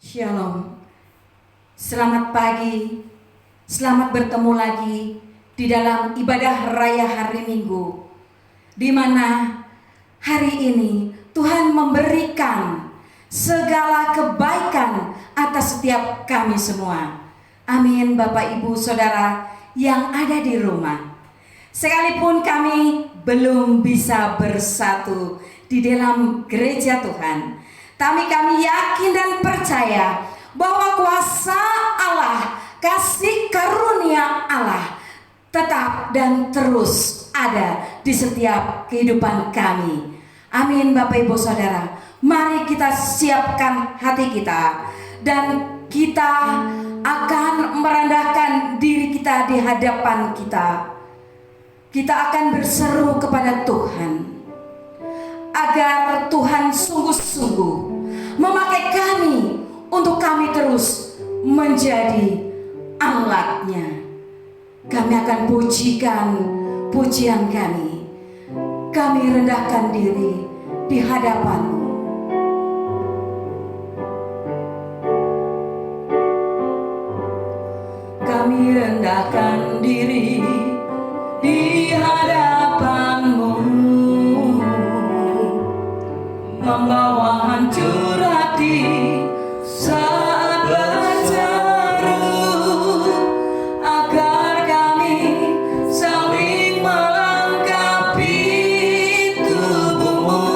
Shalom, selamat pagi, selamat bertemu lagi di dalam ibadah raya hari Minggu, di mana hari ini Tuhan memberikan segala kebaikan atas setiap kami semua. Amin. Bapak, Ibu, Saudara yang ada di rumah, sekalipun kami belum bisa bersatu di dalam gereja Tuhan, tapi kami yakin dan percaya bahwa kuasa Allah, kasih karunia Allah tetap dan terus ada di setiap kehidupan kami. Amin. Bapak, Ibu, Saudara, mari kita siapkan hati kita dan kita akan merendahkan diri kita di hadapan kita. Kita akan berseru kepada Tuhan agar Tuhan sungguh-sungguh memakai kami untuk kami terus menjadi alatnya. Kami akan pujikan pujian kami. Kami rendahkan diri di hadapan-Mu. Kami rendahkan diri di hadapan-Mu, membawa hancur hati saat berseru, agar kami saling melengkapi tubuh-Mu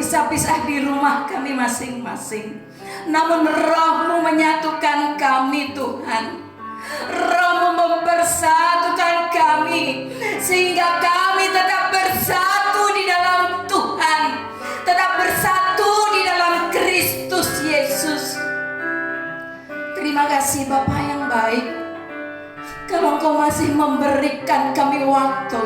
terpisah-pisah di rumah kami masing-masing. Namun Roh-Mu menyatukan kami Tuhan. Roh-Mu mempersatukan kami sehingga kami tetap bersatu di dalam Tuhan, tetap bersatu di dalam Kristus Yesus. Terima kasih Bapa yang baik, kalau Engkau masih memberikan kami waktu,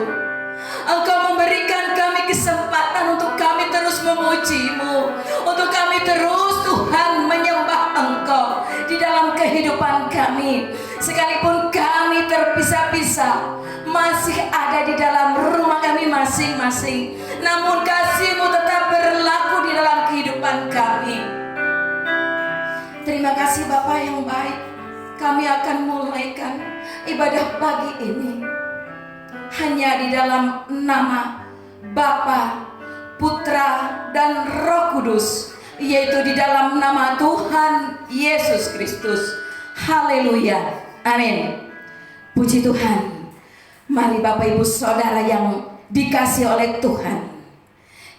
Engkau memberikan kami kesempatan untuk kami terus memuji-Mu, untuk kami terus Tuhan menyembah Engkau di dalam kehidupan kami. Sekalipun kami terpisah-pisah, masih ada di dalam rumah kami masing-masing, namun kasih-Mu tetap berlaku di dalam kehidupan kami. Terima kasih Bapa yang baik. Kami akan mulaikan ibadah pagi ini hanya di dalam nama Bapa, Putra, dan Roh Kudus, yaitu di dalam nama Tuhan Yesus Kristus. Haleluya, amin. Puji Tuhan. Mari Bapak Ibu Saudara yang dikasih oleh Tuhan,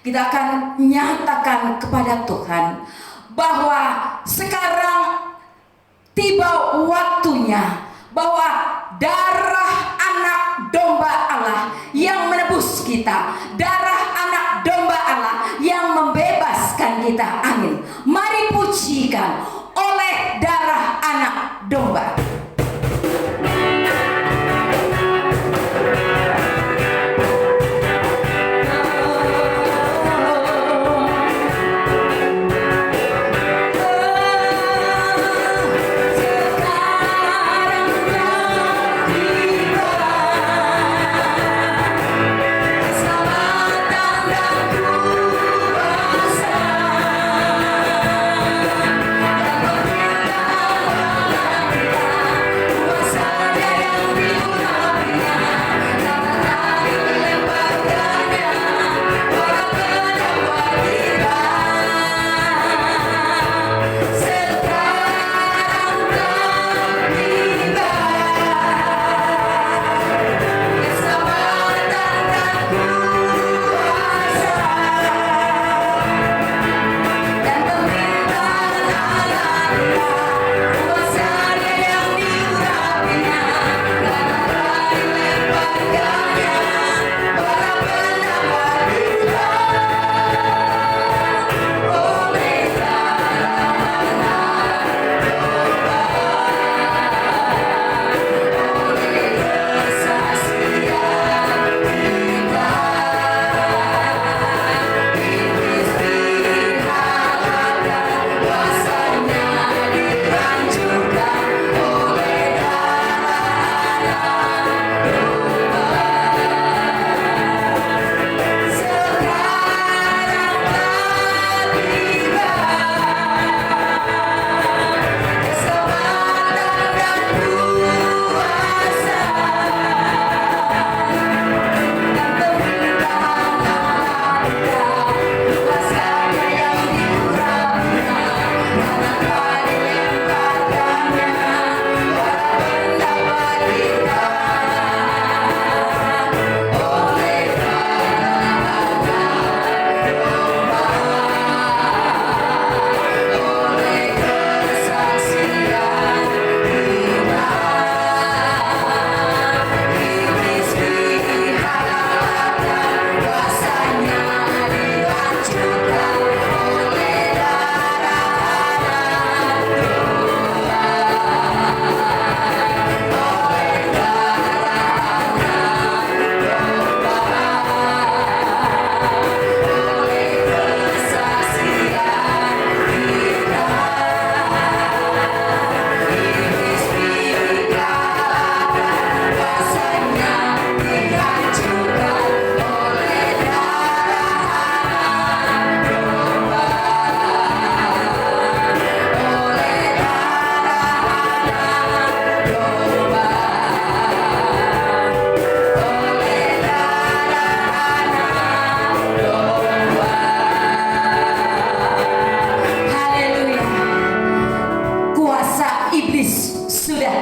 kita akan nyatakan kepada Tuhan bahwa sekarang tiba waktunya, bahwa darah anak domba Allah yang menebus kita, darah anak domba Allah yang membebaskan kita. Amin. Mari pujikan oleh darah anak domba.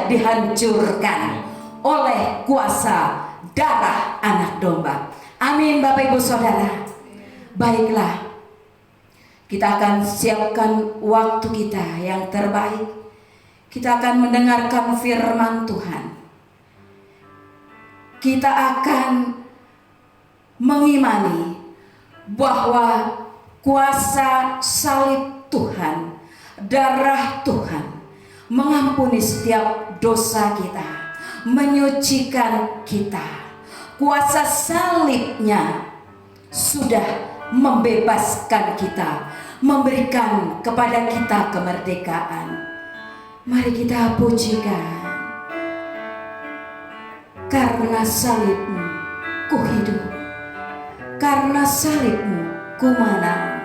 dihancurkan oleh kuasa darah anak domba. Amin Bapak Ibu Saudara. Baiklah, Kita akan siapkan waktu kita yang terbaik. Kita akan mendengarkan firman Tuhan. Kita akan mengimani bahwa kuasa salib Tuhan, darah Tuhan mengampuni setiap dosa kita, menyucikan kita. Kuasa salibnya sudah membebaskan kita, memberikan kepada kita kemerdekaan. Mari kita pujikan. Karena salibmu ku hidup, karena salibmu ku menang.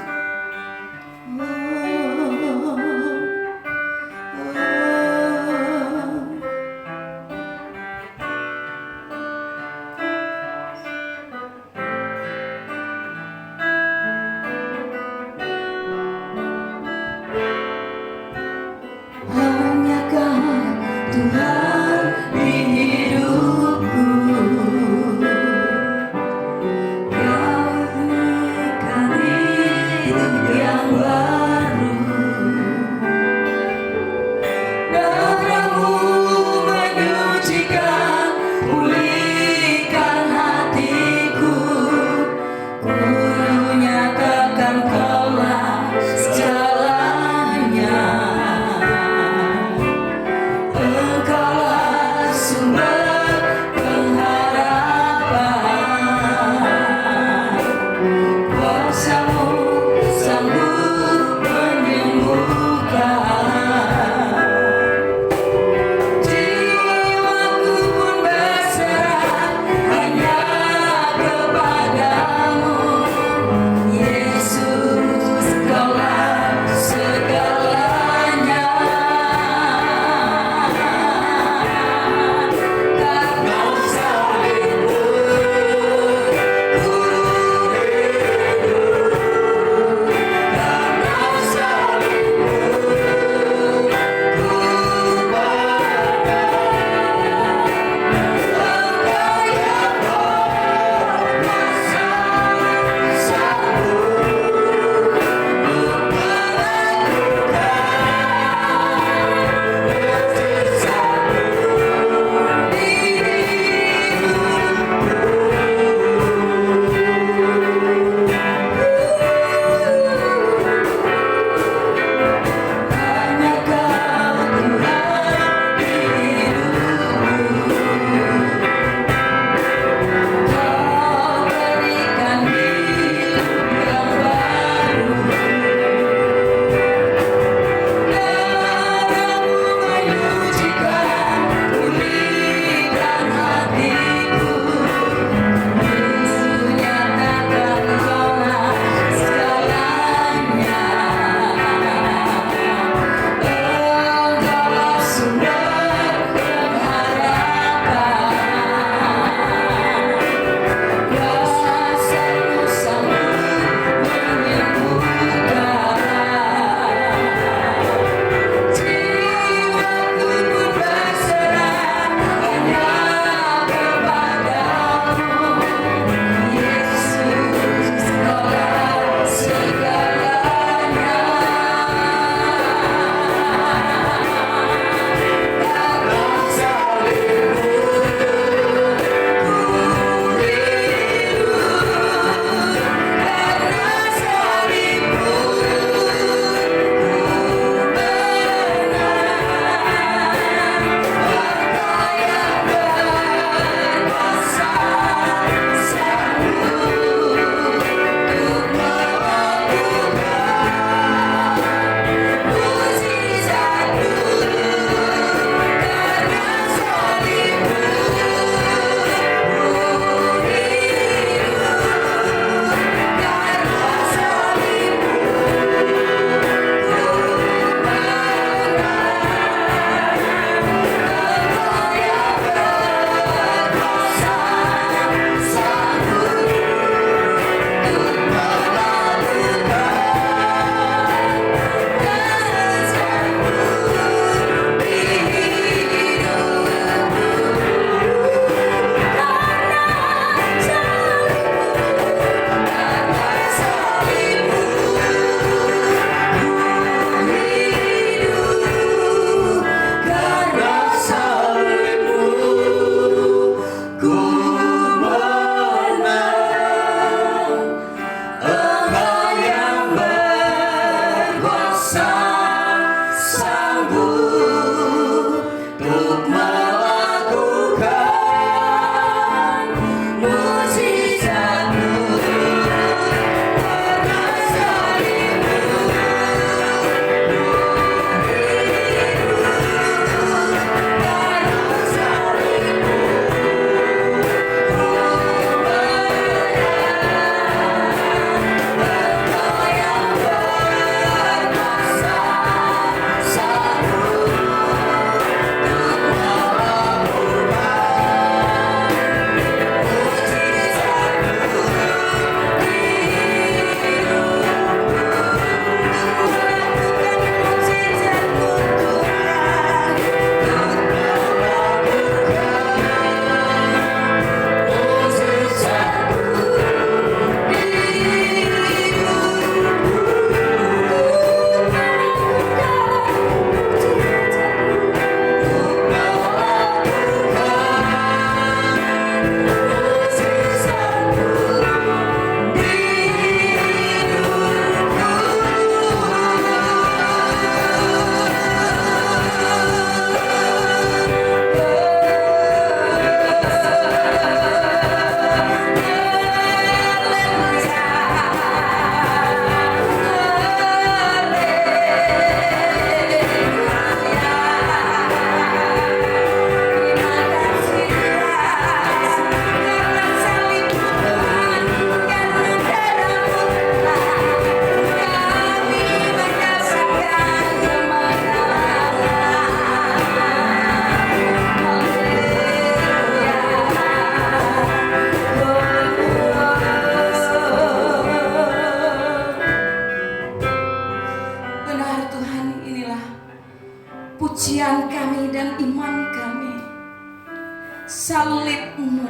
salibmu,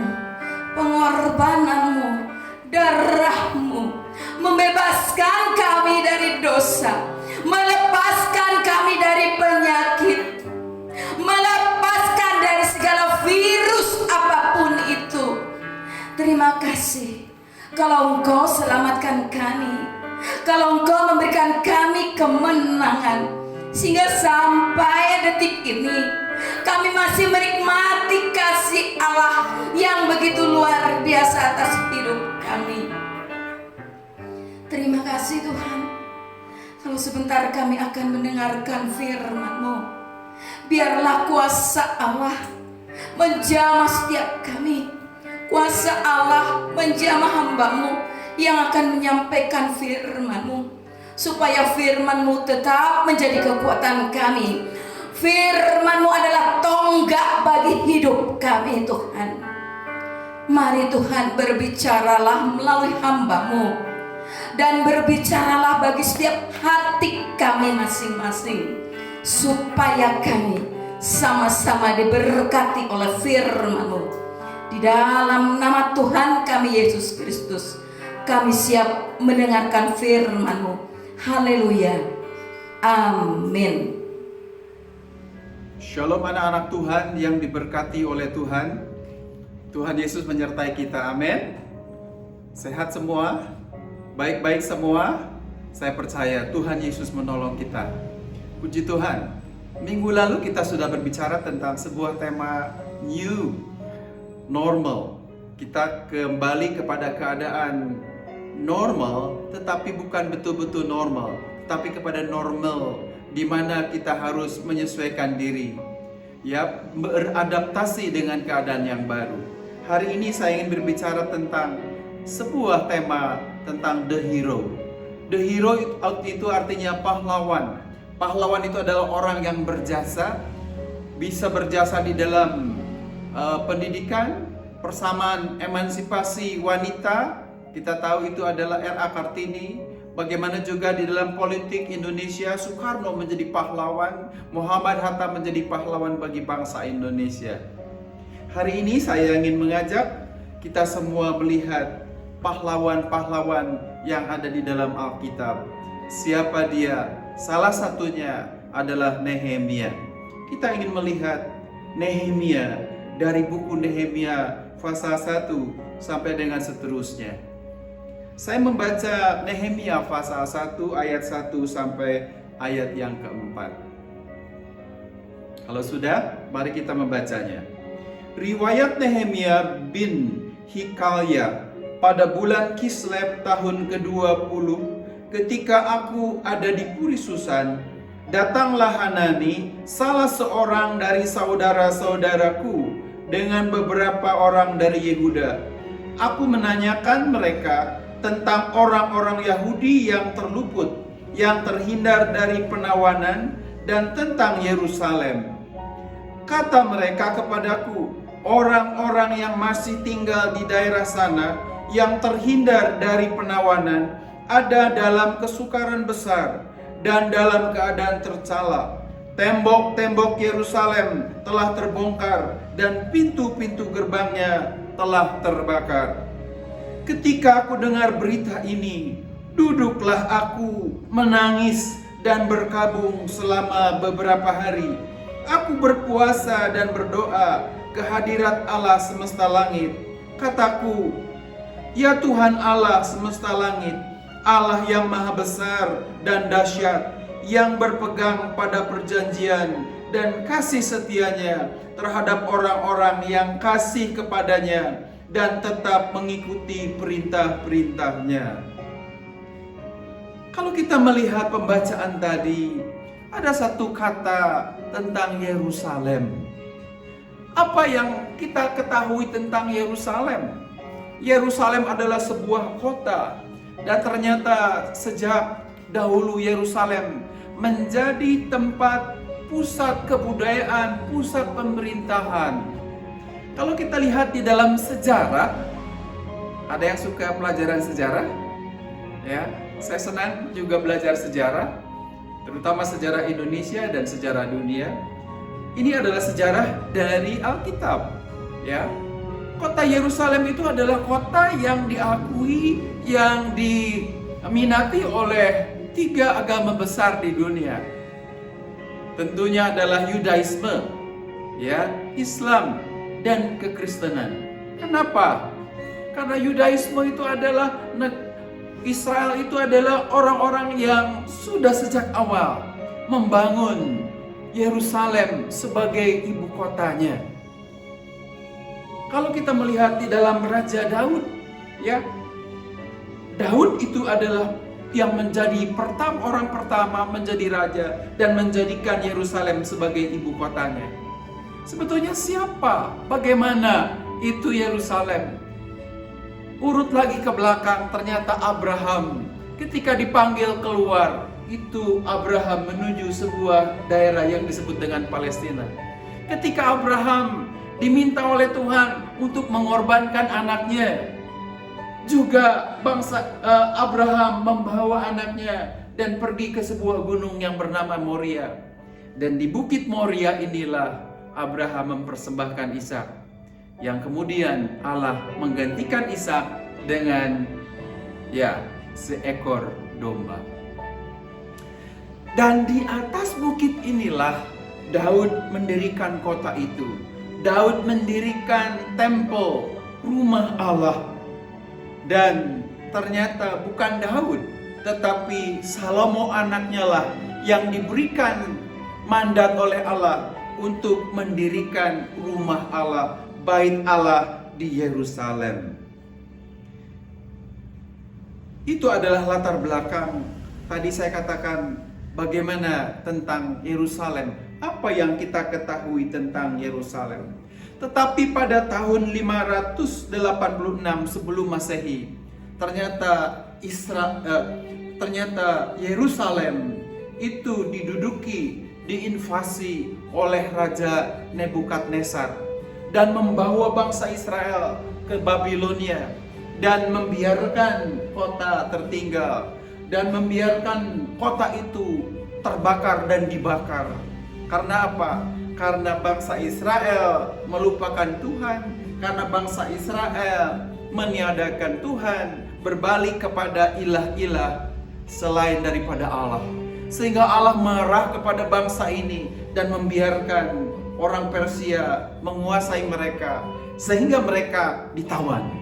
pengorbananmu, darahmu membebaskan kami dari dosa, melepaskan kami dari penyakit, melepaskan dari segala virus apapun itu. Terima kasih kalau Engkau selamatkan kami, kalau Engkau memberikan kami kemenangan, sehingga sampai detik ini kami masih menikmati kasih Allah yang begitu luar biasa atas hidup kami. Terima kasih Tuhan. Kalau sebentar kami akan mendengarkan firman-Mu, biarlah kuasa Allah menjamah setiap kami. Kuasa Allah menjamah hamba-Mu yang akan menyampaikan firman-Mu, supaya firman-Mu tetap menjadi kekuatan kami. Firman-Mu adalah tonggak bagi hidup kami Tuhan. Mari Tuhan, berbicaralah melalui hamba-Mu, dan berbicaralah bagi setiap hati kami masing-masing, supaya kami sama-sama diberkati oleh firman-Mu. Di dalam nama Tuhan kami Yesus Kristus, kami siap mendengarkan firman-Mu. Haleluya. Amin. Shalom anak-anak Tuhan yang diberkati oleh Tuhan. Tuhan Yesus menyertai kita, amin. Sehat semua, baik-baik semua. Saya percaya Tuhan Yesus menolong kita. Puji Tuhan. Minggu lalu kita sudah berbicara tentang sebuah tema new normal. Kita kembali kepada keadaan normal, tetapi bukan betul-betul normal, tetapi kepada normal di mana kita harus menyesuaikan diri, ya, beradaptasi dengan keadaan yang baru. Hari ini saya ingin berbicara tentang sebuah tema tentang the hero. The hero itu artinya pahlawan. Pahlawan itu adalah orang yang berjasa, bisa berjasa di dalam pendidikan, persamaan emansipasi wanita. Kita tahu itu adalah R.A. Kartini. Bagaimana juga di dalam politik Indonesia, Soekarno menjadi pahlawan, Muhammad Hatta menjadi pahlawan bagi bangsa Indonesia. Hari ini saya ingin mengajak kita semua melihat pahlawan-pahlawan yang ada di dalam Alkitab. Siapa dia? Salah satunya adalah Nehemia. Kita ingin melihat Nehemia dari buku Nehemia pasal 1 sampai dengan seterusnya. Saya membaca Nehemia pasal 1 ayat 1 sampai ayat yang keempat. Kalau sudah, mari kita membacanya. Riwayat Nehemia bin Hikaliah pada bulan Kislev tahun ke-20, ketika aku ada di Puri Susan, datanglah Hanani, salah seorang dari saudara-saudaraku, dengan beberapa orang dari Yehuda. Aku menanyakan mereka tentang orang-orang Yahudi yang terluput, yang terhindar dari penawanan, dan tentang Yerusalem. Kata mereka kepadaku, orang-orang yang masih tinggal di daerah sana, yang terhindar dari penawanan, ada dalam kesukaran besar dan dalam keadaan tercela. Tembok-tembok Yerusalem telah terbongkar dan pintu-pintu gerbangnya telah terbakar. Ketika aku dengar berita ini, duduklah aku menangis dan berkabung selama beberapa hari. Aku berpuasa dan berdoa ke hadirat Allah semesta langit. Kataku, ya Tuhan Allah semesta langit, Allah yang maha besar dan dahsyat, yang berpegang pada perjanjian dan kasih setianya terhadap orang-orang yang kasih kepadanya dan tetap mengikuti perintah-perintahnya. Kalau kita melihat pembacaan tadi, ada satu kata tentang Yerusalem. Apa yang kita ketahui tentang Yerusalem? Yerusalem adalah sebuah kota, dan ternyata sejak dahulu Yerusalem menjadi tempat pusat kebudayaan, pusat pemerintahan. Kalau kita lihat di dalam sejarah, ada yang suka pelajaran sejarah? Ya, saya senang juga belajar sejarah, terutama sejarah Indonesia dan sejarah dunia. Ini adalah sejarah dari Alkitab. Ya, kota Yerusalem itu adalah kota yang diakui, yang diminati oleh 3 agama besar di dunia. Tentunya adalah Yudaisme, ya, Islam, dan kekristenan. Kenapa? Karena Yudaisme itu adalah Israel itu adalah orang-orang yang sudah sejak awal membangun Yerusalem sebagai ibu kotanya. Kalau kita melihat di dalam Raja Daud, ya, Daud itu adalah yang menjadi orang pertama menjadi raja dan menjadikan Yerusalem sebagai ibu kotanya. Sebetulnya siapa? Bagaimana itu Yerusalem? Urut lagi ke belakang, ternyata Abraham ketika dipanggil keluar, itu Abraham menuju sebuah daerah yang disebut dengan Palestina. Ketika Abraham diminta oleh Tuhan untuk mengorbankan anaknya, juga Abraham membawa anaknya dan pergi ke sebuah gunung yang bernama Moria. Dan di bukit Moria inilah Abraham mempersembahkan Ishak, yang kemudian Allah menggantikan Ishak dengan seekor domba. Dan di atas bukit inilah Daud mendirikan kota itu. Daud mendirikan tempel, rumah Allah. Dan ternyata bukan Daud, tetapi Salomo anaknya lah yang diberikan mandat oleh Allah untuk mendirikan rumah Allah, bait Allah di Yerusalem. Itu adalah latar belakang. Tadi saya katakan bagaimana tentang Yerusalem, apa yang kita ketahui tentang Yerusalem. Tetapi pada tahun 586 sebelum Masehi, ternyata Yerusalem itu diduduki, diinvasi oleh Raja Nebukadnezar dan membawa bangsa Israel ke Babilonia dan membiarkan kota tertinggal dan membiarkan kota itu terbakar dan dibakar. Karena apa? Karena bangsa Israel melupakan Tuhan, karena bangsa Israel meniadakan Tuhan, berbalik kepada ilah-ilah selain daripada Allah. Sehingga Allah marah kepada bangsa ini dan membiarkan orang Persia menguasai mereka, sehingga mereka ditawan.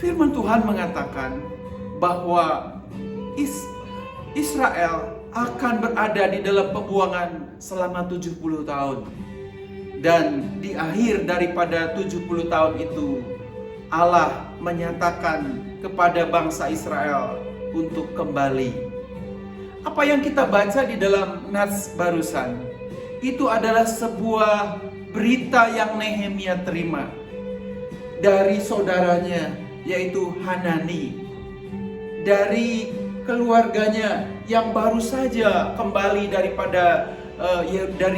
Firman Tuhan mengatakan bahwa Israel akan berada di dalam pembuangan selama 70 tahun. Dan di akhir daripada 70 tahun itu, Allah menyatakan kepada bangsa Israel untuk kembali. Apa yang kita baca di dalam Nats barusan, itu adalah sebuah berita yang Nehemia terima dari saudaranya, yaitu Hanani, dari keluarganya yang baru saja kembali dari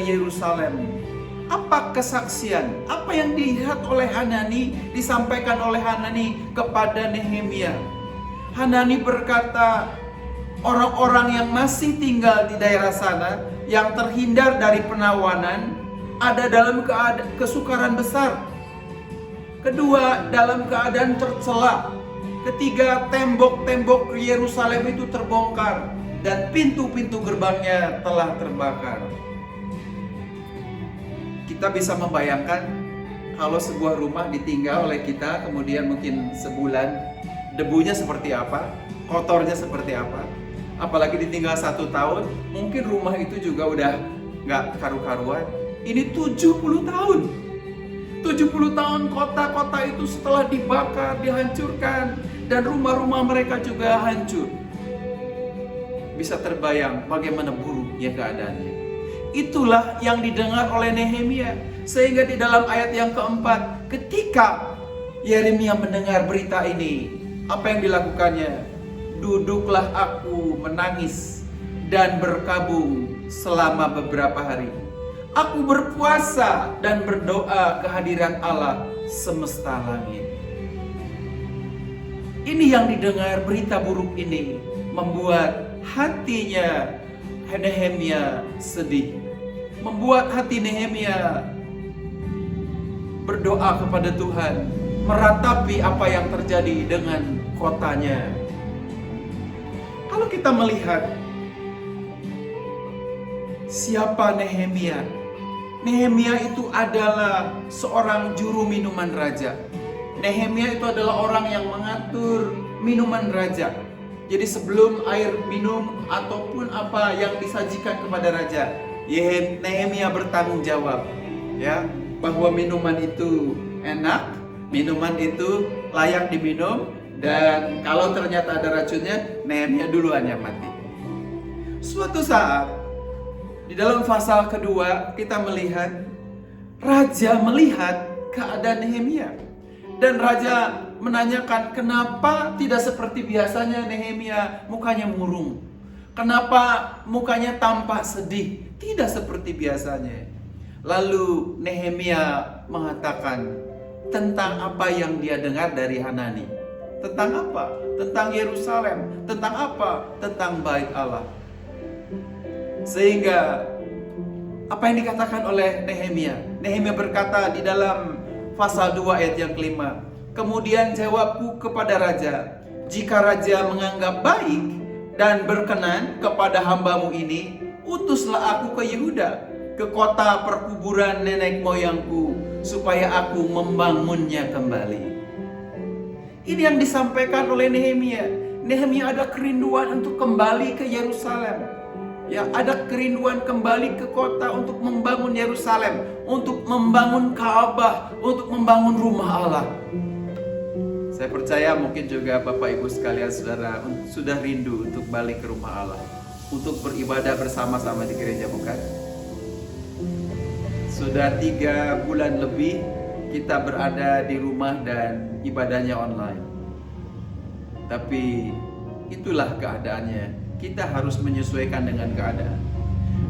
Yerusalem. Apa kesaksian? Apa yang dilihat oleh Hanani, disampaikan oleh Hanani kepada Nehemia? Hanani berkata, orang-orang yang masih tinggal di daerah sana, yang terhindar dari penawanan, ada dalam kesukaran besar. Kedua, dalam keadaan tercela. Ketiga, tembok-tembok Yerusalem itu terbongkar dan pintu-pintu gerbangnya telah terbakar. Kita bisa membayangkan kalau sebuah rumah ditinggal oleh kita kemudian mungkin sebulan, debunya seperti apa, kotornya seperti apa. Apalagi ditinggal 1 tahun, mungkin rumah itu juga udah gak karu-karuan. Ini 70 tahun. 70 tahun kota-kota itu setelah dibakar, dihancurkan, dan rumah-rumah mereka juga hancur. Bisa terbayang bagaimana buruknya keadaannya. Itulah yang didengar oleh Nehemia. Sehingga di dalam ayat yang keempat, ketika Yeremia mendengar berita ini, apa yang dilakukannya? Duduklah aku menangis dan berkabung selama beberapa hari. Aku berpuasa dan berdoa kehadiran Allah semesta langit. Ini yang didengar, berita buruk ini membuat hatinya Nehemia sedih, membuat hati Nehemia berdoa kepada Tuhan, meratapi apa yang terjadi dengan kotanya. Kalau kita melihat siapa Nehemia? Nehemia itu adalah seorang juru minuman raja. Nehemia itu adalah orang yang mengatur minuman raja. Jadi sebelum air minum ataupun apa yang disajikan kepada raja, Nehemia bertanggung jawab, ya, bahwa minuman itu enak, minuman itu layak diminum, dan kalau ternyata ada racunnya, Nehemia duluan yang mati. Suatu saat di dalam pasal kedua kita melihat raja melihat keadaan Nehemia, dan raja menanyakan, kenapa tidak seperti biasanya Nehemia mukanya murung? Kenapa mukanya tampak sedih? Tidak seperti biasanya. Lalu Nehemia mengatakan tentang apa yang dia dengar dari Hanani. Tentang apa? Tentang Yerusalem. Tentang apa? Tentang bait Allah. Sehingga apa yang dikatakan oleh Nehemia? Nehemia berkata di dalam pasal 2 ayat yang kelima, kemudian jawabku kepada raja, jika raja menganggap baik dan berkenan kepada hambamu ini, utuslah aku ke Yehuda, ke kota perkuburan nenek moyangku, supaya aku membangunnya kembali. Ini yang disampaikan oleh Nehemia. Nehemia ada kerinduan untuk kembali ke Yerusalem. Ya, ada kerinduan kembali ke kota untuk membangun Yerusalem, untuk membangun Ka'bah, untuk membangun rumah Allah. Saya percaya mungkin juga Bapak Ibu sekalian saudara sudah rindu untuk balik ke rumah Allah, untuk beribadah bersama-sama di gereja, bukan? Sudah 3 bulan lebih kita berada di rumah dan ibadahnya online. Tapi itulah keadaannya. Kita harus menyesuaikan dengan keadaan.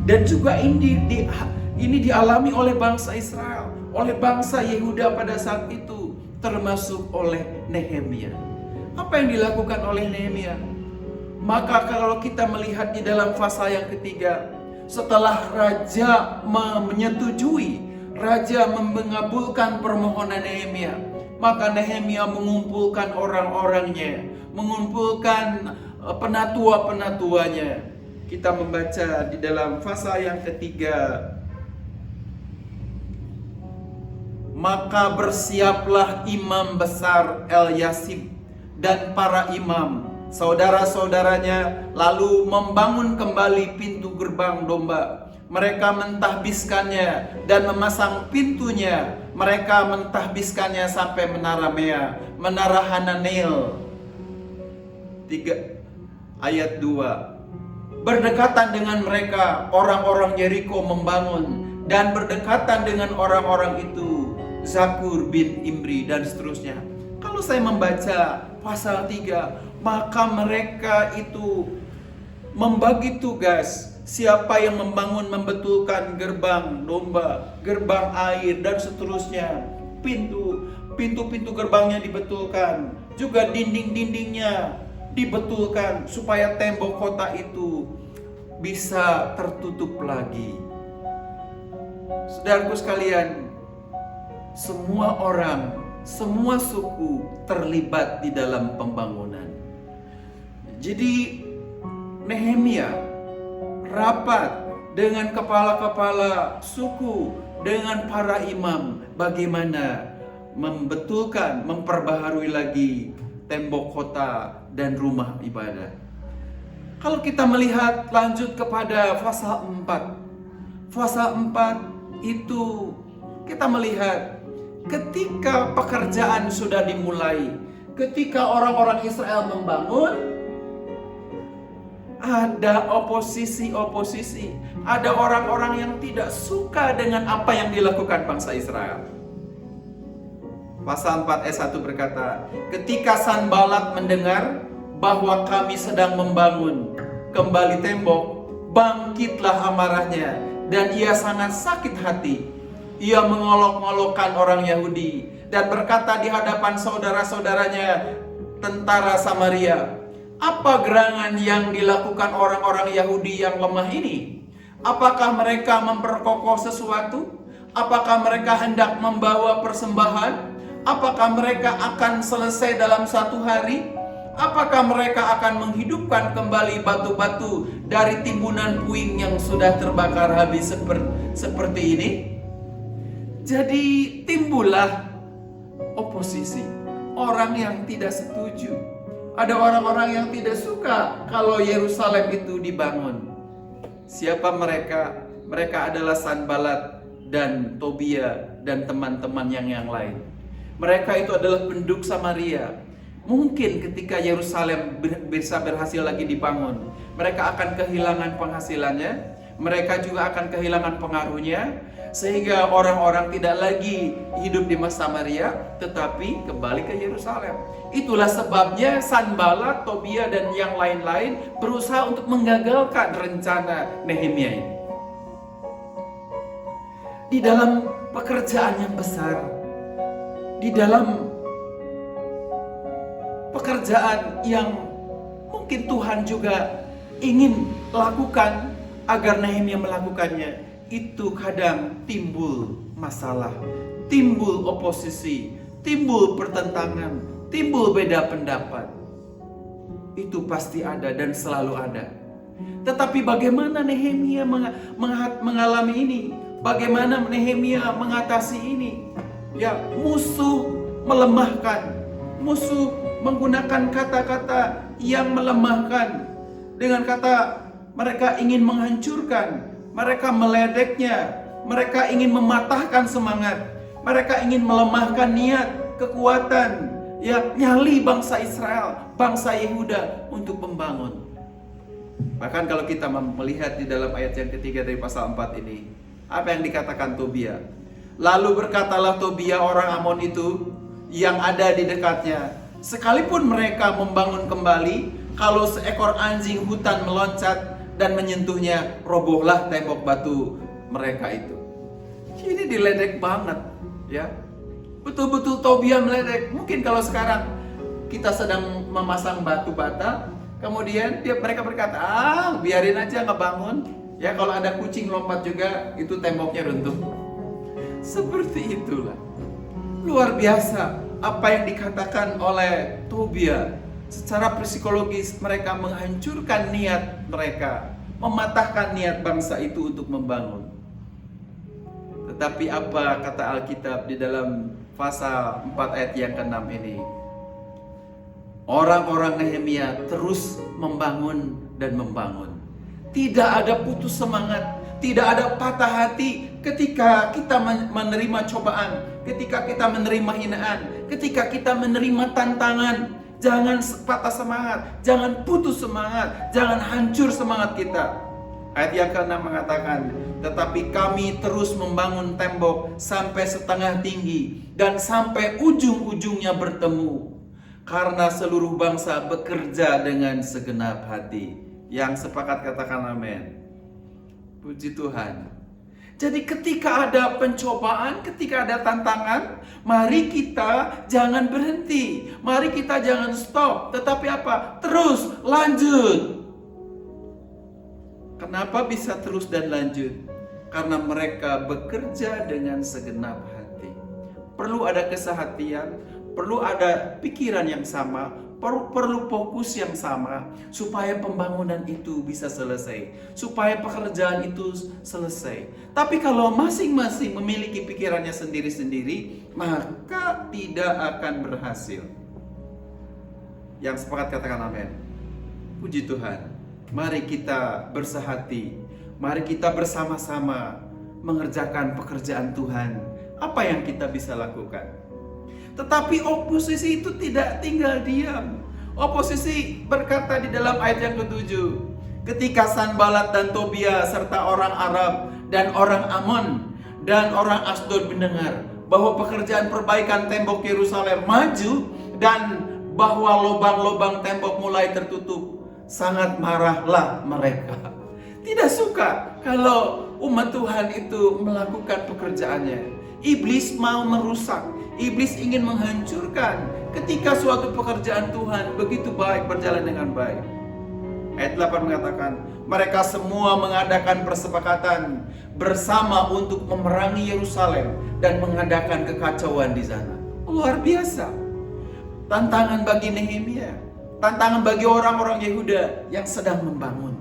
Dan juga ini dialami oleh bangsa Israel, oleh bangsa Yehuda pada saat itu, termasuk oleh Nehemia. Apa yang dilakukan oleh Nehemia? Maka kalau kita melihat di dalam pasal yang ketiga, setelah raja menyetujui, raja mengabulkan permohonan Nehemia, maka Nehemia mengumpulkan orang-orangnya, mengumpulkan penatua-penatuanya. Kita membaca di dalam pasal yang ketiga, maka bersiaplah imam besar Eliasib dan para imam, saudara-saudaranya, lalu membangun kembali pintu gerbang domba. Mereka mentahbiskannya dan memasang pintunya. Mereka mentahbiskannya sampai menara Mea, menara Hananel. 3 ayat 2. Berdekatan dengan mereka orang-orang Yeriko membangun, dan berdekatan dengan orang-orang itu Zakur bin Imri, dan seterusnya. Kalau saya membaca pasal 3, maka mereka itu membagi tugas. Siapa yang membangun, membetulkan gerbang domba, gerbang air, dan seterusnya. Pintu-pintu gerbangnya dibetulkan, juga dinding-dindingnya dibetulkan, supaya tembok kota itu bisa tertutup lagi. Saudaraku sekalian, semua orang, semua suku terlibat di dalam pembangunan. Jadi Nehemia rapat dengan kepala-kepala suku, dengan para imam, bagaimana membetulkan, memperbaharui lagi tembok kota dan rumah ibadah. Kalau kita melihat lanjut kepada pasal 4. Pasal 4 itu kita melihat ketika pekerjaan sudah dimulai, ketika orang-orang Israel membangun, ada oposisi, ada orang-orang yang tidak suka dengan apa yang dilakukan bangsa Israel. Pasal 4 ayat 1 berkata, ketika Sanbalat mendengar bahwa kami sedang membangun kembali tembok, bangkitlah amarahnya, dan ia sangat sakit hati. Ia mengolok-olokkan orang Yahudi dan berkata di hadapan saudara-saudaranya tentara Samaria, apa gerangan yang dilakukan orang-orang Yahudi yang lemah ini? Apakah mereka memperkokoh sesuatu? Apakah mereka hendak membawa persembahan? Apakah mereka akan selesai dalam satu hari? Apakah mereka akan menghidupkan kembali batu-batu dari timbunan puing yang sudah terbakar habis seperti ini? Jadi timbullah oposisi, orang yang tidak setuju. Ada orang-orang yang tidak suka kalau Yerusalem itu dibangun. Siapa mereka? Mereka adalah Sanbalat dan Tobia dan teman-teman yang lain. Mereka itu adalah penduduk Samaria. Mungkin ketika Yerusalem bisa berhasil lagi dibangun, mereka akan kehilangan penghasilannya, mereka juga akan kehilangan pengaruhnya, sehingga orang-orang tidak lagi hidup di Samaria, tetapi kembali ke Yerusalem. Itulah sebabnya Sanbalat, Tobia, dan yang lain-lain berusaha untuk menggagalkan rencana Nehemia ini. Di dalam pekerjaan yang besar, di dalam pekerjaan yang mungkin Tuhan juga ingin lakukan agar Nehemia melakukannya, itu kadang timbul masalah, timbul oposisi, timbul pertentangan, timbul beda pendapat. Itu pasti ada dan selalu ada. Tetapi bagaimana Nehemia mengalami ini? Bagaimana Nehemia mengatasi ini? Ya, musuh melemahkan, musuh menggunakan kata-kata yang melemahkan. Dengan kata mereka ingin menghancurkan, mereka meledeknya, mereka ingin mematahkan semangat, mereka ingin melemahkan niat, kekuatan, ya, nyali bangsa Israel, bangsa Yehuda untuk membangun. Bahkan kalau kita melihat di dalam ayat yang ketiga dari pasal 4 ini, apa yang dikatakan Tobia? Lalu berkatalah Tobia orang Amon itu yang ada di dekatnya, sekalipun mereka membangun kembali, kalau seekor anjing hutan meloncat dan menyentuhnya, robohlah tembok batu mereka itu. Ini diledek banget, ya. Betul-betul Tobia meledek. Mungkin kalau sekarang kita sedang memasang batu bata, kemudian mereka berkata, biarin aja nggak bangun. Ya, kalau ada kucing lompat juga, itu temboknya runtuh. Seperti itulah. Luar biasa apa yang dikatakan oleh Tobia. Secara psikologis mereka menghancurkan niat mereka, mematahkan niat bangsa itu untuk membangun. Tetapi apa kata Alkitab di dalam pasal 4 ayat yang ke-6 ini? Orang-orang Nehemia terus membangun dan membangun. Tidak ada putus semangat, tidak ada patah hati ketika kita menerima cobaan, ketika kita menerima hinaan, ketika kita menerima tantangan. Jangan patah semangat, jangan putus semangat, jangan hancur semangat kita. Ayat yang ke-6 mengatakan, tetapi kami terus membangun tembok sampai setengah tinggi dan sampai ujung-ujungnya bertemu, karena seluruh bangsa bekerja dengan segenap hati. Yang sepakat katakan amin. Puji Tuhan. Jadi ketika ada pencobaan, ketika ada tantangan, mari kita jangan berhenti. Mari kita jangan stop. Tetapi apa? Terus lanjut. Kenapa bisa terus dan lanjut? Karena mereka bekerja dengan segenap hati. Perlu ada kesehatian, perlu ada pikiran yang sama, perlu fokus yang sama supaya pembangunan itu bisa selesai, supaya pekerjaan itu selesai. Tapi kalau masing-masing memiliki pikirannya sendiri-sendiri, maka tidak akan berhasil. Yang sepakat katakan amin. Puji Tuhan. Mari kita bersehati, mari kita bersama-sama mengerjakan pekerjaan Tuhan. Apa yang kita bisa lakukan? Tetapi oposisi itu tidak tinggal diam. Oposisi berkata di dalam ayat yang ke-7, ketika Sanbalat dan Tobia serta orang Arab dan orang Amon dan orang Asdod mendengar bahwa pekerjaan perbaikan tembok Yerusalem maju dan bahwa lubang-lubang tembok mulai tertutup, sangat marahlah mereka. Tidak suka kalau umat Tuhan itu melakukan pekerjaannya. Iblis mau merusak, iblis ingin menghancurkan ketika suatu pekerjaan Tuhan begitu baik, berjalan dengan baik. Ayat 8 mengatakan, mereka semua mengadakan persepakatan bersama untuk memerangi Yerusalem dan mengadakan kekacauan di sana. Luar biasa. Tantangan bagi Nehemia, tantangan bagi orang-orang Yehuda yang sedang membangun.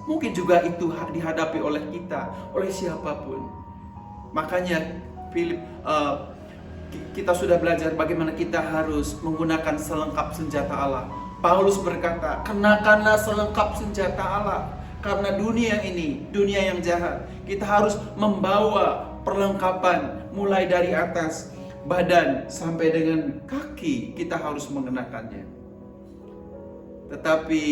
Mungkin juga itu dihadapi oleh kita, oleh siapapun. Makanya kita sudah belajar bagaimana kita harus menggunakan selengkap senjata Allah. Paulus berkata, kenakanlah selengkap senjata Allah. Karena dunia ini, dunia yang jahat, kita harus membawa perlengkapan mulai dari atas badan sampai dengan kaki, kita harus mengenakannya. Tetapi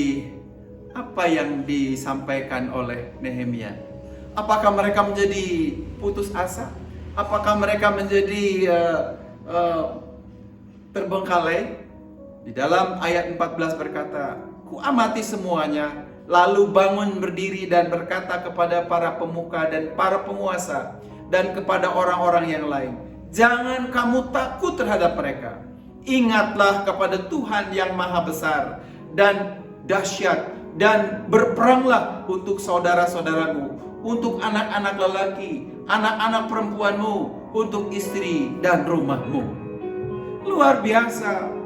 apa yang disampaikan oleh Nehemia? Apakah mereka menjadi putus asa? Apakah mereka menjadi terbengkalai? Di dalam ayat 14 berkata, ku amati semuanya, lalu bangun berdiri dan berkata kepada para pemuka dan para penguasa dan kepada orang-orang yang lain, jangan kamu takut terhadap mereka. Ingatlah kepada Tuhan yang maha besar dan dahsyat, dan berperanglah untuk saudara-saudaramu, untuk anak-anak lelaki, anak-anak perempuanmu, untuk istri dan rumahmu. Luar biasa.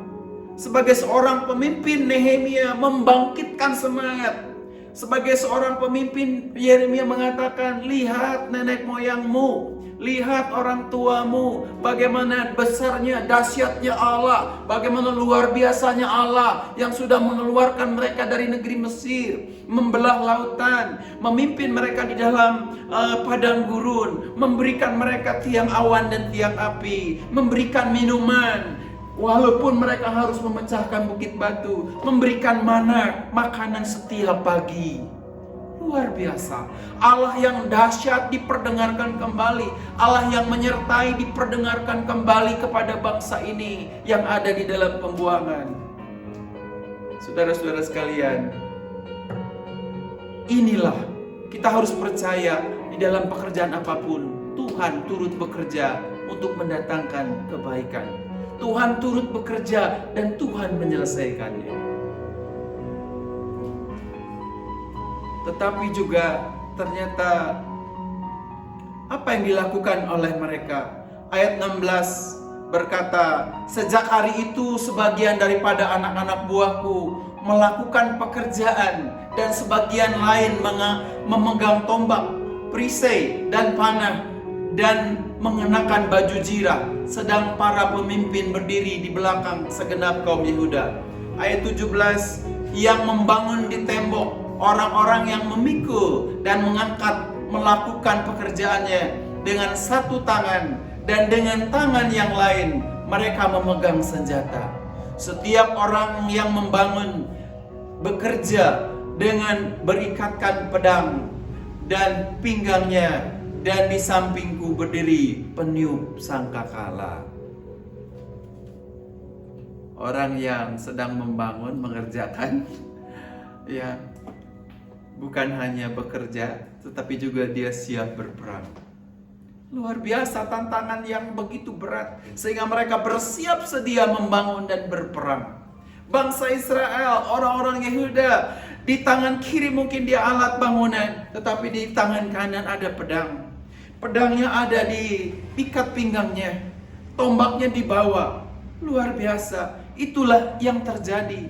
Sebagai seorang pemimpin, Nehemia membangkitkan semangat. Sebagai seorang pemimpin, Yeremia mengatakan, lihat nenek moyangmu, lihat orang tuamu, bagaimana besarnya, dahsyatnya Allah, bagaimana luar biasanya Allah yang sudah mengeluarkan mereka dari negeri Mesir, membelah lautan, memimpin mereka di dalam padang gurun, memberikan mereka tiang awan dan tiang api, memberikan minuman. Walaupun mereka harus memecahkan bukit batu, memberikan mana makanan setiap pagi. Luar biasa. Allah yang dahsyat diperdengarkan kembali. Allah yang menyertai diperdengarkan kembali kepada bangsa ini yang ada di dalam pembuangan. Saudara-saudara sekalian, inilah kita harus percaya di dalam pekerjaan apapun, Tuhan turut bekerja untuk mendatangkan kebaikan. Tuhan turut bekerja dan Tuhan menyelesaikannya. Tetapi juga ternyata apa yang dilakukan oleh mereka? Ayat 16 berkata, sejak hari itu sebagian daripada anak-anak buahku melakukan pekerjaan dan sebagian lain memegang tombak, perisai dan panah dan mengenakan baju jirah, sedang para pemimpin berdiri di belakang segenap kaum Yehuda. Ayat 17, yang membangun di tembok, orang-orang yang memikul dan mengangkat melakukan pekerjaannya dengan satu tangan, dan dengan tangan yang lain mereka memegang senjata. Setiap orang yang membangun bekerja dengan berikatkan pedang dan pinggangnya, dan di sampingku berdiri peniup sangkakala. Orang yang sedang membangun, mengerjakan, ya, bukan hanya bekerja, tetapi juga dia siap berperang. Luar biasa, tantangan yang begitu berat, sehingga mereka bersiap sedia membangun dan berperang. Bangsa Israel, orang-orang Yehuda, di tangan kiri mungkin dia alat bangunan, tetapi di tangan kanan ada pedang. Pedangnya ada di ikat pinggangnya, tombaknya dibawa. Luar biasa. Itulah yang terjadi.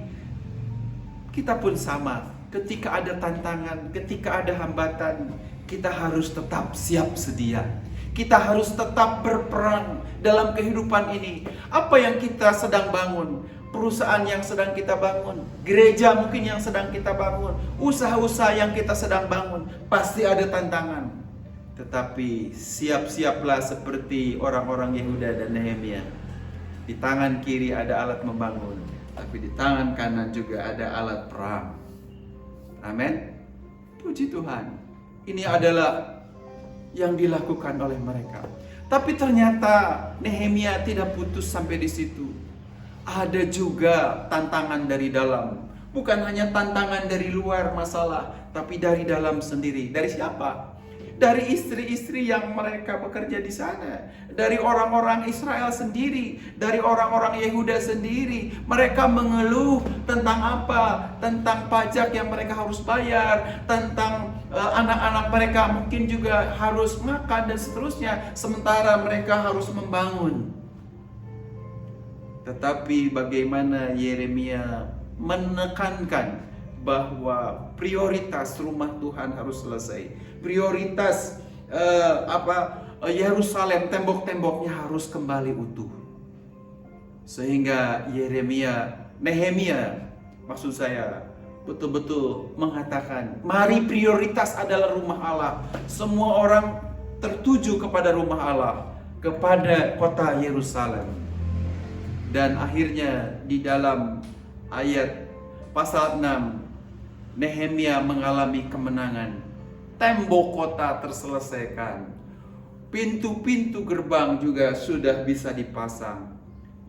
Kita pun sama. Ketika ada tantangan, ketika ada hambatan, kita harus tetap siap sedia. Kita harus tetap berperang dalam kehidupan ini. Apa yang kita sedang bangun, perusahaan yang sedang kita bangun, gereja mungkin yang sedang kita bangun, usaha-usaha yang kita sedang bangun, pasti ada tantangan. Tetapi siap-siaplah seperti orang-orang Yehuda dan Nehemia. Di tangan kiri ada alat membangun, tapi di tangan kanan juga ada alat perang. Amin. Puji Tuhan. Ini adalah yang dilakukan oleh mereka. Tapi ternyata Nehemia tidak putus sampai di situ. Ada juga tantangan dari dalam. Bukan hanya tantangan dari luar masalah, tapi dari dalam sendiri. Dari siapa? dari istri-istri yang mereka bekerja di sana, dari orang-orang Israel sendiri, dari orang-orang Yehuda sendiri. Mereka mengeluh tentang apa? Tentang pajak yang mereka harus bayar, tentang anak-anak mereka mungkin juga harus makan dan seterusnya, sementara mereka harus membangun. Tetapi bagaimana Yeremia menekankan bahwa prioritas rumah Tuhan harus selesai. Prioritas Yerusalem, tembok-temboknya harus kembali utuh. Sehingga Nehemia maksud saya betul-betul mengatakan, mari prioritas adalah rumah Allah. Semua orang tertuju kepada rumah Allah, kepada kota Yerusalem. Dan akhirnya di dalam ayat pasal 6, Nehemia mengalami kemenangan. Tembok kota terselesaikan. Pintu-pintu gerbang juga sudah bisa dipasang.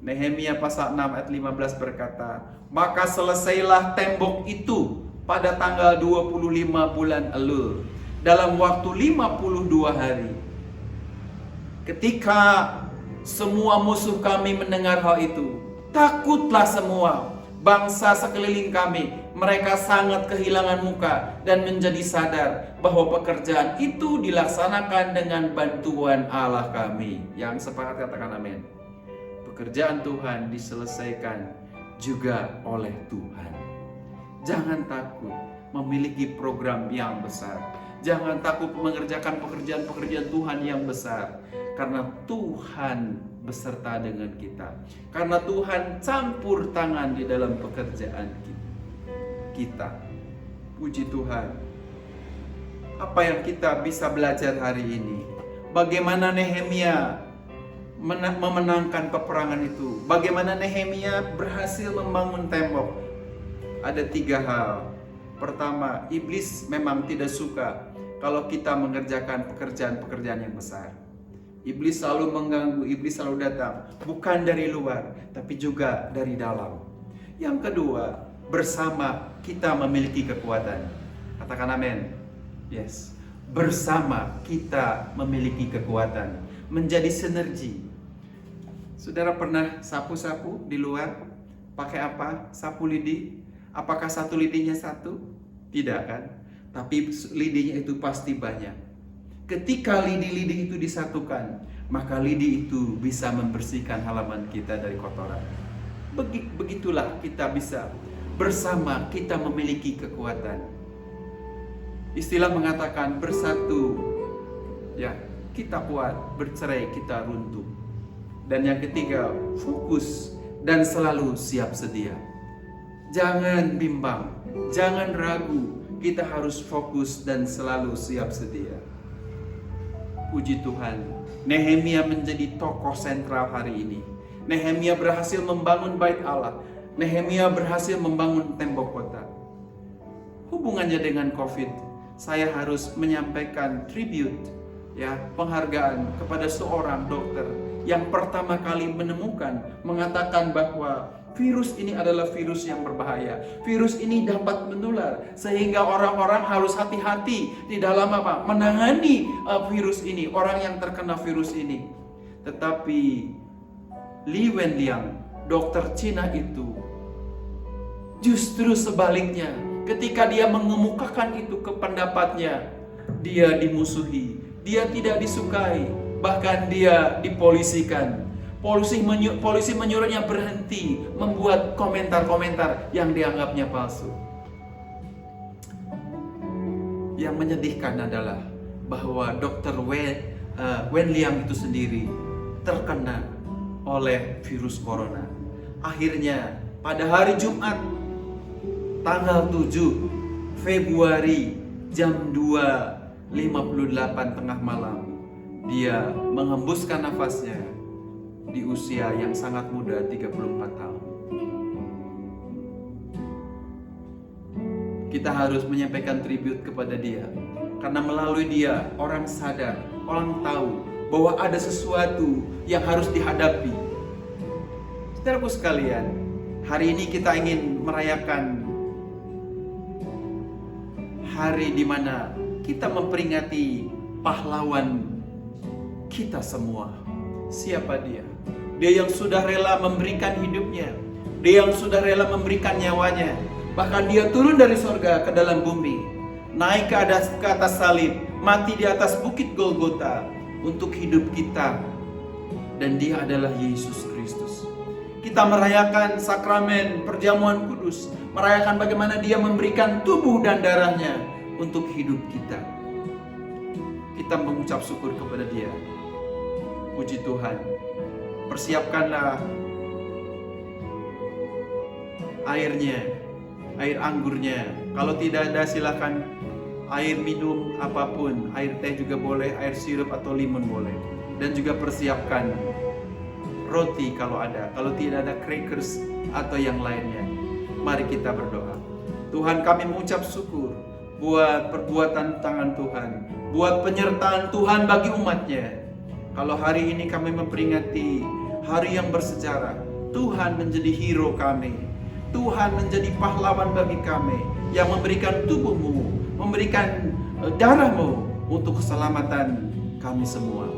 Nehemia pasal 6 ayat 15 berkata, maka selesailah tembok itu pada tanggal 25 bulan Elul, dalam waktu 52 hari. Ketika semua musuh kami mendengar hal itu, takutlah semua bangsa sekeliling kami. Mereka sangat kehilangan muka dan menjadi sadar bahwa pekerjaan itu dilaksanakan dengan bantuan Allah kami. Yang sepakat katakan amin. Pekerjaan Tuhan diselesaikan juga oleh Tuhan. Jangan takut memiliki program yang besar. Jangan takut mengerjakan pekerjaan-pekerjaan Tuhan yang besar. Karena Tuhan beserta dengan kita. Karena Tuhan campur tangan di dalam pekerjaan kita. Puji Tuhan. Apa yang kita bisa belajar hari ini? Bagaimana Nehemia memenangkan peperangan itu? Bagaimana Nehemia berhasil membangun tembok? Ada 3 hal. Pertama, iblis memang tidak suka kalau kita mengerjakan pekerjaan-pekerjaan yang besar. Iblis selalu mengganggu, iblis selalu datang, bukan dari luar, tapi juga dari dalam. Yang kedua, bersama kita memiliki kekuatan. Katakan amin. Yes. Bersama kita memiliki kekuatan. Menjadi sinergi. Saudara pernah sapu-sapu di luar? Pakai apa? Sapu lidi? Apakah satu lidinya satu? Tidak kan? Tapi lidinya itu pasti banyak. Ketika lidi-lidi itu disatukan, maka lidi itu bisa membersihkan halaman kita dari kotoran. Begitulah kita bisa bersama kita memiliki kekuatan. Istilah mengatakan bersatu, ya kita kuat, bercerai kita runtuh. Dan yang ketiga, fokus dan selalu siap sedia. Jangan bimbang, jangan ragu, kita harus fokus dan selalu siap sedia. Puji Tuhan, Nehemia menjadi tokoh sentral hari ini. Nehemia berhasil membangun bait Allah. Nehemia berhasil membangun tembok kota. Hubungannya dengan COVID, saya harus menyampaikan tribute, ya, penghargaan kepada seorang dokter yang pertama kali mengatakan bahwa virus ini adalah virus yang berbahaya. Virus ini dapat menular sehingga orang-orang harus hati-hati di dalam menangani virus ini, orang yang terkena virus ini. Tetapi Li Wenliang, dokter Cina itu, justru sebaliknya, ketika dia mengemukakan itu ke pendapatnya, dia dimusuhi, dia tidak disukai, bahkan dia dipolisikan. Polisi menyuruhnya berhenti membuat komentar-komentar yang dianggapnya palsu. Yang menyedihkan adalah bahwa Dr. Wenliang itu sendiri terkena oleh virus corona. Akhirnya pada hari Jumat tanggal 7 Februari jam 2.58 tengah malam, dia menghembuskan nafasnya di usia yang sangat muda, 34 tahun. Kita harus menyampaikan tribute kepada dia, karena melalui dia orang sadar, orang tahu bahwa ada sesuatu yang harus dihadapi. Saudaraku sekalian, hari ini kita ingin merayakan hari di mana kita memperingati pahlawan kita semua. Siapa dia? Dia yang sudah rela memberikan hidupnya. Dia yang sudah rela memberikan nyawanya. Bahkan dia turun dari sorga ke dalam bumi, naik ke atas salib, mati di atas bukit Golgota untuk hidup kita. Dan dia adalah Yesus Kristus. Kita merayakan sakramen perjamuan kudus, merayakan bagaimana dia memberikan tubuh dan darahnya untuk hidup kita. Kita mengucap syukur kepada dia. Puji Tuhan. Persiapkanlah airnya, air anggurnya. Kalau tidak ada silakan air minum apapun, air teh juga boleh, air sirup atau limun boleh. Dan juga persiapkan roti kalau ada, kalau tidak ada crackers atau yang lainnya. Mari kita berdoa. Tuhan, kami mengucap syukur buat perbuatan tangan Tuhan, buat penyertaan Tuhan bagi umatnya. Kalau hari ini kami memperingati hari yang bersejarah, Tuhan menjadi hero kami, Tuhan menjadi pahlawan bagi kami, yang memberikan tubuhmu, memberikan darahmu untuk keselamatan kami semua.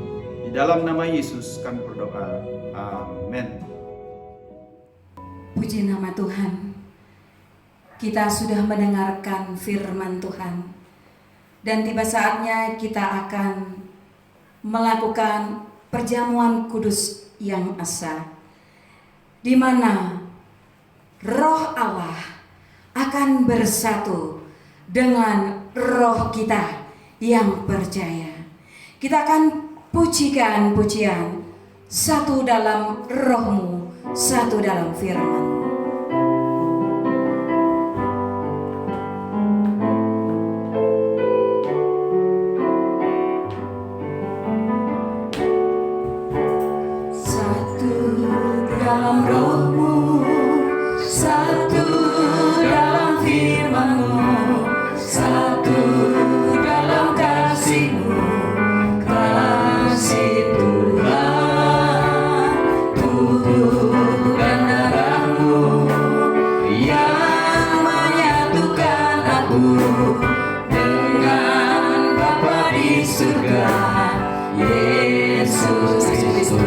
Di dalam nama Yesus kami berdoa. Amin. Puji nama Tuhan. Kita sudah mendengarkan firman Tuhan, dan tiba saatnya kita akan melakukan perjamuan kudus yang asa, di mana Roh Allah akan bersatu dengan roh kita yang percaya. Kita akan pujikan pujian, satu dalam rohmu, satu dalam firman. Dalam rohmu, satu dalam firman-Mu, satu dalam kasih-Mu, kasih Tuhan, tubuh dan darah-Mu yang menyatukan aku dengan Bapa di surga, Yesus Kristus.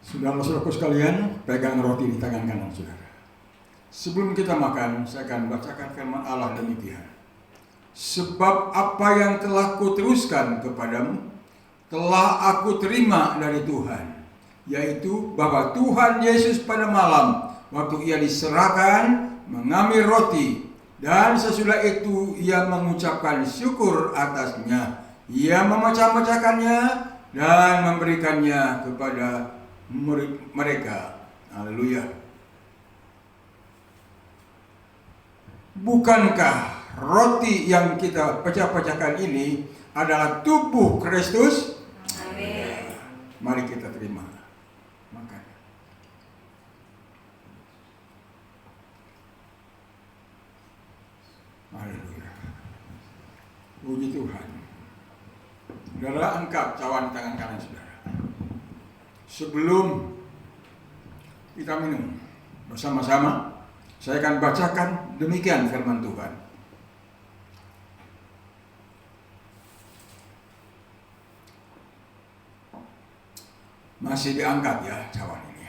Saudara-saudaraku sekalian, pegang roti di tangan kanan saudara. Sebelum kita makan, saya akan bacakan firman Allah demikian. Sebab apa yang telah kuteruskan kepadamu, telah aku terima dari Tuhan, yaitu bahwa Tuhan Yesus pada malam, waktu ia diserahkan, mengambil roti, dan sesudah itu ia mengucapkan syukur atasnya. Ia memecah-mecahkannya dan memberikannya kepada mereka. Haleluya. Bukankah roti yang kita pecah-pecahkan ini adalah tubuh Kristus? Amin. Mari kita terima. Makan. Haleluya. Puji Tuhan. Saudara, angkat cawan tangan kanan saudara. Sebelum kita minum bersama-sama, saya akan bacakan demikian firman Tuhan. masih diangkat ya cawan ini.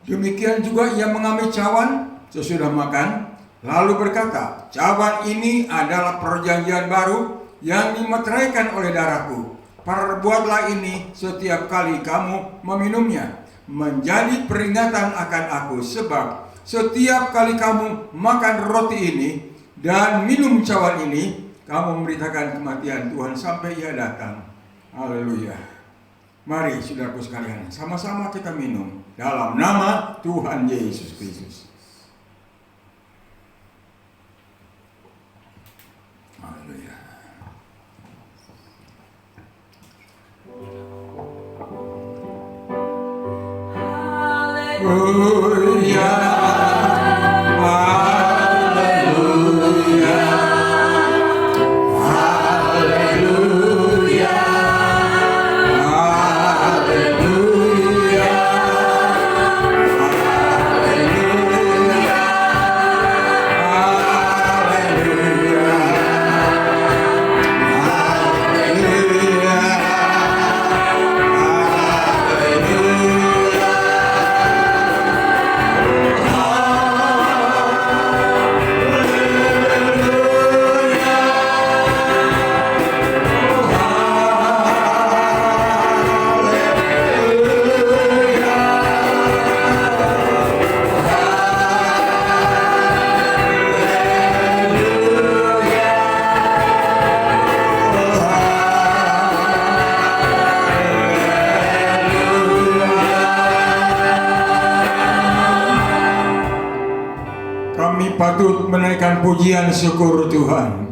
Demikian juga ia mengambil cawan sesudah makan, lalu berkata, cawan ini adalah perjanjian baru yang dimeteraikan oleh darahku. Perbuatlah ini setiap kali kamu meminumnya, menjadi peringatan akan aku. Sebab setiap kali kamu makan roti ini dan minum cawan ini, kamu memberitakan kematian Tuhan sampai ia datang. Haleluya. Mari saudaraku sekalian, sama-sama kita minum dalam nama Tuhan Yesus Kristus. Haleluya. Haleluya. Haleluya. Haleluya. Haleluya. Kami patut menaikkan pujian syukur Tuhan.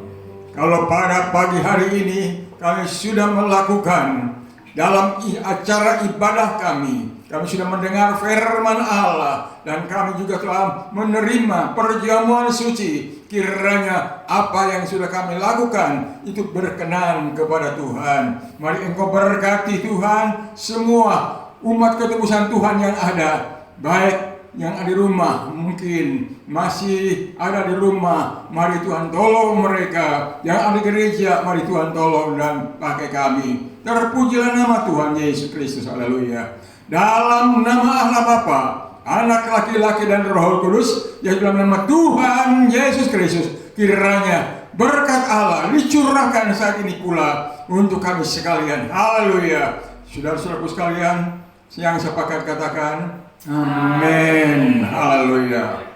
Kalau pada pagi hari ini kami sudah melakukan dalam acara ibadah kami sudah mendengar firman Allah, dan kami juga telah menerima perjamuan suci. Kiranya apa yang sudah kami lakukan itu berkenan kepada Tuhan. Mari Engkau berkati Tuhan semua umat ketebusan Tuhan yang ada, baik yang ada di rumah, mungkin masih ada di rumah, mari Tuhan tolong mereka. Yang ada di gereja, mari Tuhan tolong dan pakai kami. Terpujilah nama Tuhan Yesus Kristus. Haleluya. Dalam nama Allah Bapa, Anak laki-laki dan Roh Kudus, yang dalam nama Tuhan Yesus Kristus, kiranya berkat Allah dicurahkan saat ini pula untuk kami sekalian. Haleluya. Saudara-saudaraku sekalian, yang sepakat katakan amin. Haleluya.